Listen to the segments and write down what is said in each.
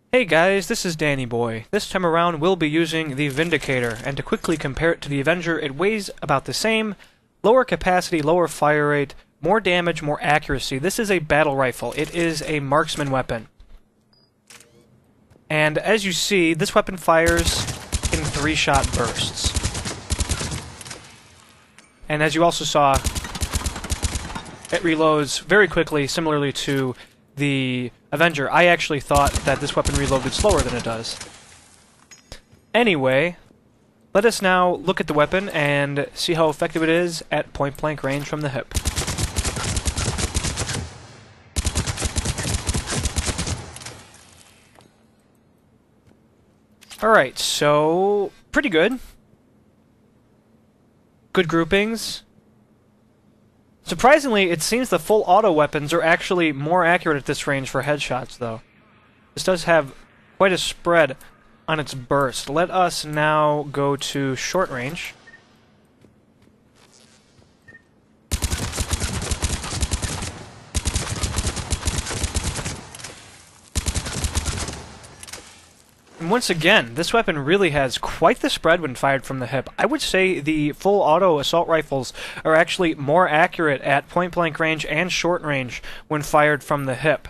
Hey guys, this is Danny Boy. This time around we'll be using the Vindicator, and to quickly compare it to the Avenger, it weighs about the same, lower capacity, lower fire rate, more damage, more accuracy. This is a battle rifle. It is a marksman weapon. And as you see, this weapon fires in 3-shot bursts. And as you also saw, it reloads very quickly, similarly to the Avenger. I actually thought that this weapon reloaded slower than it does. Anyway, let us now look at the weapon and see how effective it is at point-blank range from the hip. Alright, so pretty good. Good groupings. Surprisingly, it seems the full auto weapons are actually more accurate at this range for headshots, though. This does have quite a spread on its burst. Let us now go to short range. And once again, this weapon really has quite the spread when fired from the hip. I would say the full auto assault rifles are actually more accurate at point-blank range and short range when fired from the hip.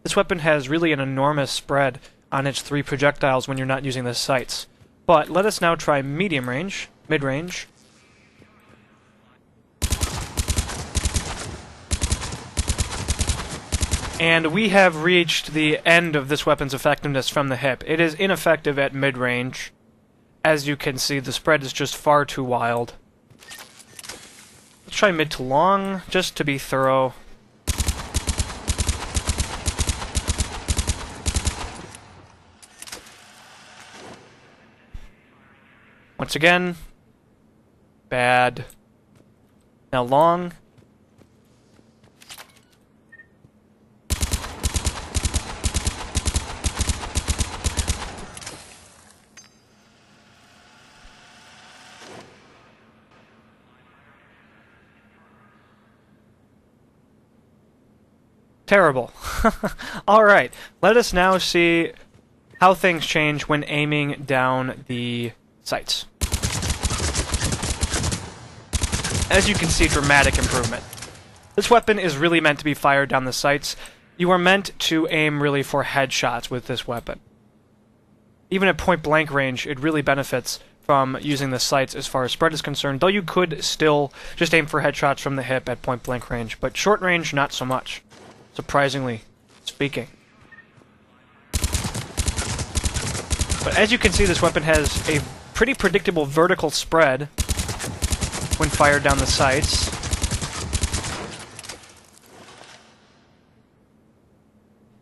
This weapon has really an enormous spread on its 3 projectiles when you're not using the sights. But let us now try medium range, mid-range. And we have reached the end of this weapon's effectiveness from the hip. It is ineffective at mid-range. As you can see, the spread is just far too wild. Let's try mid to long, just to be thorough. Once again, bad. Now long. Terrible. Alright, let us now see how things change when aiming down the sights. As you can see, dramatic improvement. This weapon is really meant to be fired down the sights. You are meant to aim really for headshots with this weapon. Even at point-blank range, it really benefits from using the sights as far as spread is concerned, though you could still just aim for headshots from the hip at point-blank range, but short range, not so much. Surprisingly speaking. But as you can see, this weapon has a pretty predictable vertical spread when fired down the sights.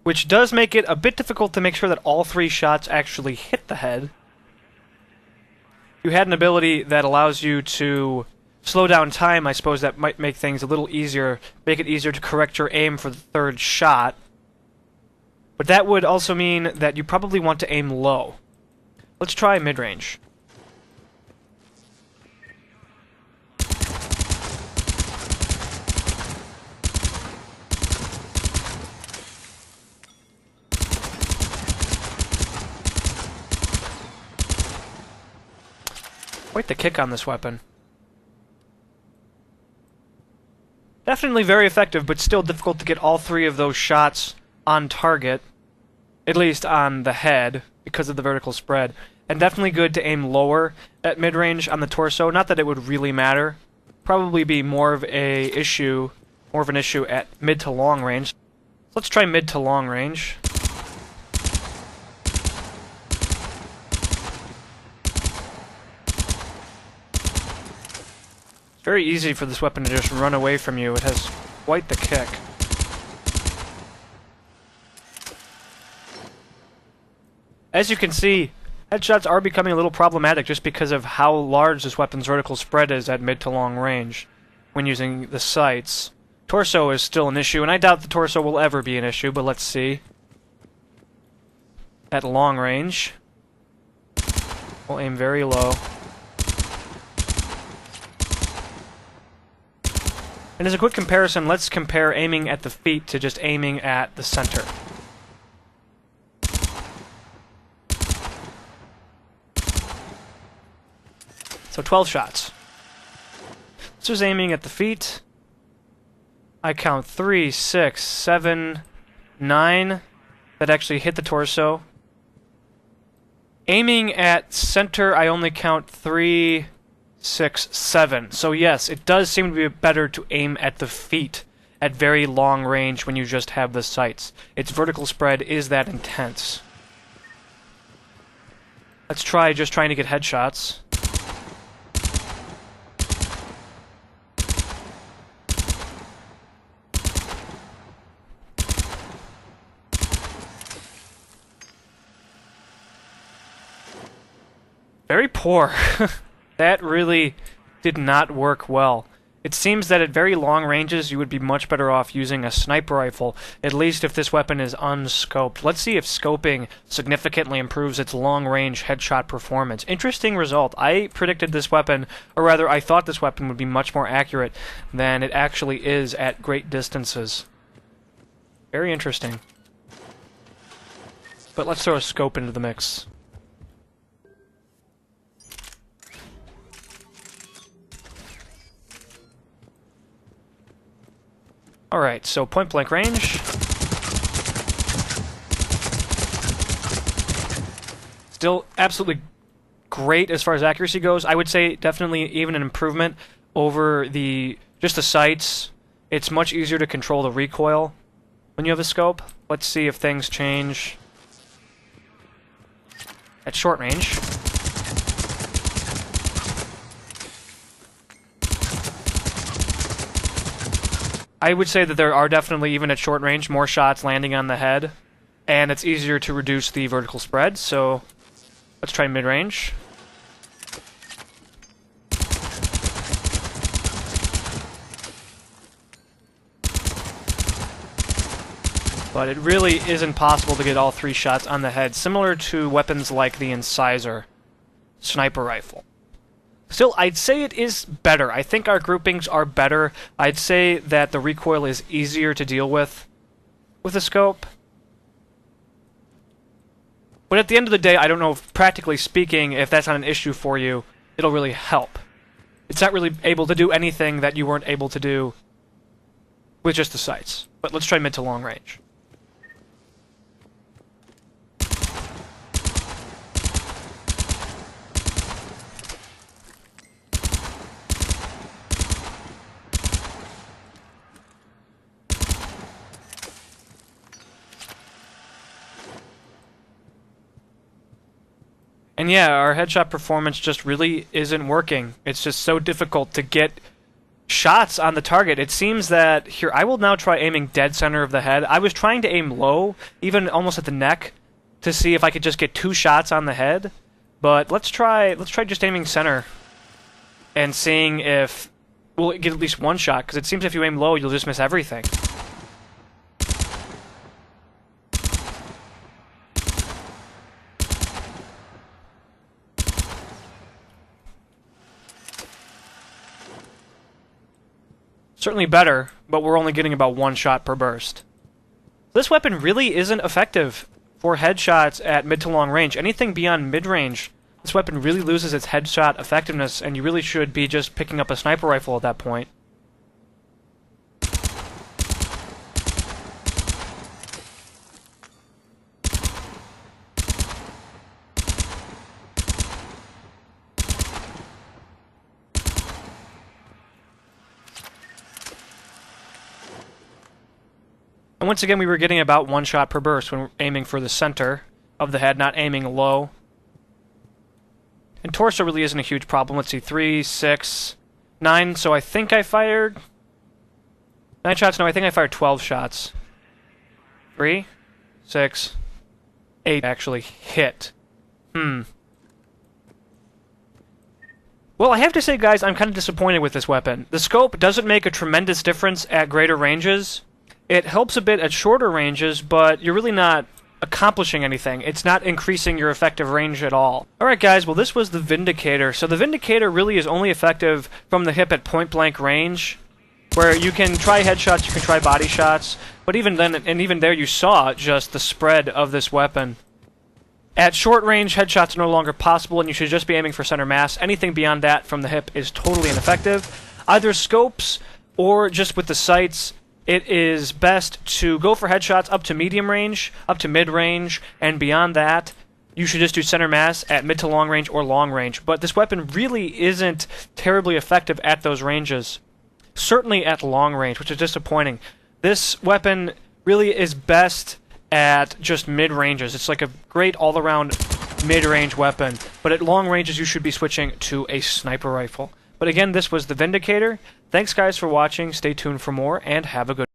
Which does make it a bit difficult to make sure that all 3 shots actually hit the head. If you had an ability that allows you to slow down time, I suppose that might make things a little easier, make it easier to correct your aim for the 3rd shot. But that would also mean that you probably want to aim low. Let's try mid-range. Quite the kick on this weapon. Definitely very effective, but still difficult to get all 3 of those shots on target, at least on the head, because of the vertical spread. And definitely good to aim lower at mid-range on the torso. Not that it would really matter. Probably be more of an issue at mid to long range. So let's try mid to long range. Very easy for this weapon to just run away from you. It has quite the kick. As you can see, headshots are becoming a little problematic just because of how large this weapon's vertical spread is at mid to long range when using the sights. Torso is still an issue, and I doubt the torso will ever be an issue, but let's see. At long range, we'll aim very low. And as a quick comparison, let's compare aiming at the feet to just aiming at the center. So 12 shots. This was aiming at the feet. I count 3, 6, 7, 9 that actually hit the torso. Aiming at center, I only count 3, 6, 7. So yes, it does seem to be better to aim at the feet at very long range when you just have the sights. Its vertical spread is that intense. Let's try just trying to get headshots. Very poor. That really did not work well. It seems that at very long ranges you would be much better off using a sniper rifle, at least if this weapon is unscoped. Let's see if scoping significantly improves its long-range headshot performance. Interesting result. I predicted this weapon, or rather I thought this weapon would be much more accurate than it actually is at great distances. Very interesting. But let's throw a scope into the mix. Alright, so point-blank range. Still absolutely great as far as accuracy goes. I would say definitely even an improvement over just the sights. It's much easier to control the recoil when you have a scope. Let's see if things change at short range. I would say that there are definitely, even at short range, more shots landing on the head, and it's easier to reduce the vertical spread, so let's try mid-range. But it really isn't possible to get all 3 shots on the head, similar to weapons like the Incisor sniper rifle. Still, I'd say it is better. I think our groupings are better. I'd say that the recoil is easier to deal with a scope. But at the end of the day, I don't know if, practically speaking, if that's not an issue for you, it'll really help. It's not really able to do anything that you weren't able to do with just the sights. But let's try mid to long range. And yeah, our headshot performance just really isn't working. It's just so difficult to get shots on the target. It seems that here, I will now try aiming dead center of the head. I was trying to aim low, even almost at the neck, to see if I could just get 2 shots on the head. But let's try just aiming center and seeing if we'll get at least 1 shot, because it seems if you aim low, you'll just miss everything. Certainly better, but we're only getting about 1 shot per burst. This weapon really isn't effective for headshots at mid to long range. Anything beyond mid-range, this weapon really loses its headshot effectiveness, and you really should be just picking up a sniper rifle at that point. And once again, we were getting about 1 shot per burst when aiming for the center of the head, not aiming low. And torso really isn't a huge problem. Let's see, 3, 6, 9. So I think I fired 9 shots. No, I think I fired 12 shots. 3, 6, 8 actually hit. Well, I have to say, guys, I'm kind of disappointed with this weapon. The scope doesn't make a tremendous difference at greater ranges. It helps a bit at shorter ranges, but you're really not accomplishing anything. It's not increasing your effective range at all. Alright guys, well this was the Vindicator. So the Vindicator really is only effective from the hip at point-blank range, where you can try headshots, you can try body shots, but even then, and even there you saw just the spread of this weapon. At short range, headshots are no longer possible, and you should just be aiming for center mass. Anything beyond that from the hip is totally ineffective. Either scopes or just with the sights, it is best to go for headshots up to medium range, up to mid range, and beyond that, you should just do center mass at mid to long range or long range. But this weapon really isn't terribly effective at those ranges. Certainly at long range, which is disappointing. This weapon really is best at just mid-ranges. It's like a great all-around mid-range weapon, but at long ranges you should be switching to a sniper rifle. But again, this was the Vindicator. Thanks guys for watching, stay tuned for more, and have a good